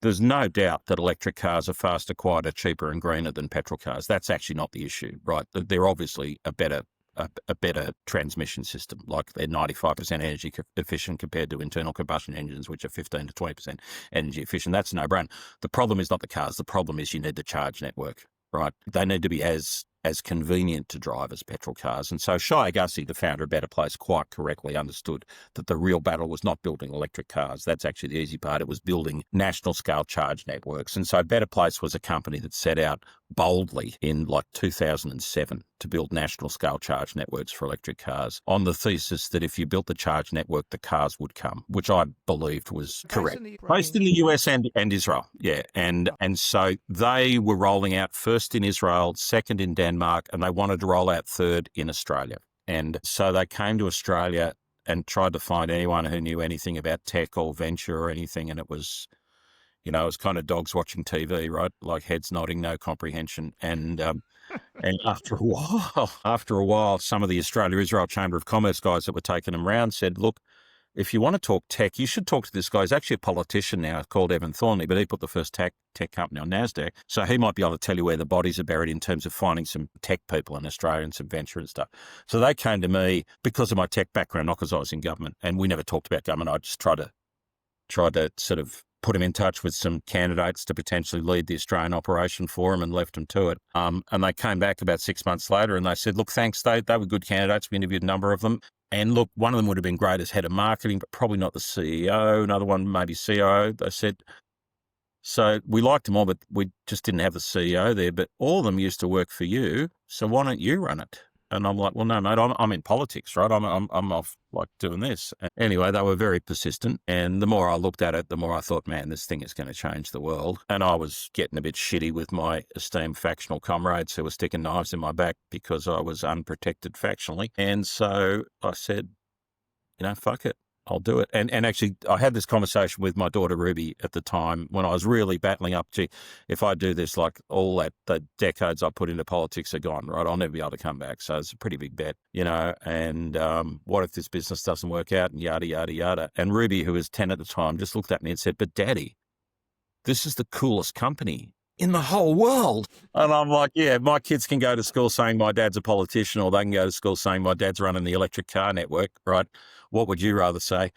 There's no doubt that electric cars are faster, quieter, cheaper and greener than petrol cars. That's actually not the issue, right? They're obviously a better transmission system, like they're 95% energy efficient compared to internal combustion engines, which are 15 to 20% energy efficient. That's a no-brainer. The problem is not the cars. The problem is you need the charge network, right? They need to be as convenient to drive as petrol cars. And so Shai Agassi, the founder of Better Place, quite correctly understood that the real battle was not building electric cars. That's actually the easy part. It was building national scale charge networks. And so Better Place was a company that set out boldly in like 2007 to build national scale charge networks for electric cars on the thesis that if you built the charge network, the cars would come, which I believed was correct. Based in the US and Israel, yeah. And so they were rolling out first in Israel, second in Denmark, and they wanted to roll out third in Australia. And so they came to Australia and tried to find anyone who knew anything about tech or venture or anything, and it was, it was kind of dogs watching TV, right? Like heads nodding, no comprehension. And after a while, some of the Australia-Israel Chamber of Commerce guys that were taking them round said, look, if you want to talk tech, you should talk to this guy. He's actually a politician now called Evan Thornley, but he put the first tech company on NASDAQ. So he might be able to tell you where the bodies are buried in terms of finding some tech people in Australia and some venture and stuff. So they came to me because of my tech background, not because I was in government. And we never talked about government. I just tried to sort of put him in touch with some candidates to potentially lead the Australian operation for him and left him to it. And they came back about 6 months later and they said, look, thanks, they were good candidates. We interviewed a number of them. And look, one of them would have been great as head of marketing, but probably not the CEO. Another one, maybe COO. They said, so we liked them all, but we just didn't have the CEO there. But all of them used to work for you. So why don't you run it? And I'm like, well, no, mate, I'm in politics, right? I'm off like doing this. And anyway, they were very persistent. And the more I looked at it, the more I thought, man, this thing is going to change the world. And I was getting a bit shitty with my esteemed factional comrades who were sticking knives in my back because I was unprotected factionally. And so I said, fuck it. I'll do it. And actually, I had this conversation with my daughter Ruby at the time when I was really battling up, gee, if I do this, like all the decades I put into politics are gone, right? I'll never be able to come back. So it's a pretty big bet, and what if this business doesn't work out and yada, yada, yada. And Ruby, who was 10 at the time, just looked at me and said, but Daddy, this is the coolest company in the whole world. And I'm like, yeah, my kids can go to school saying my dad's a politician, or they can go to school saying my dad's running the electric car network, right? What would you rather say?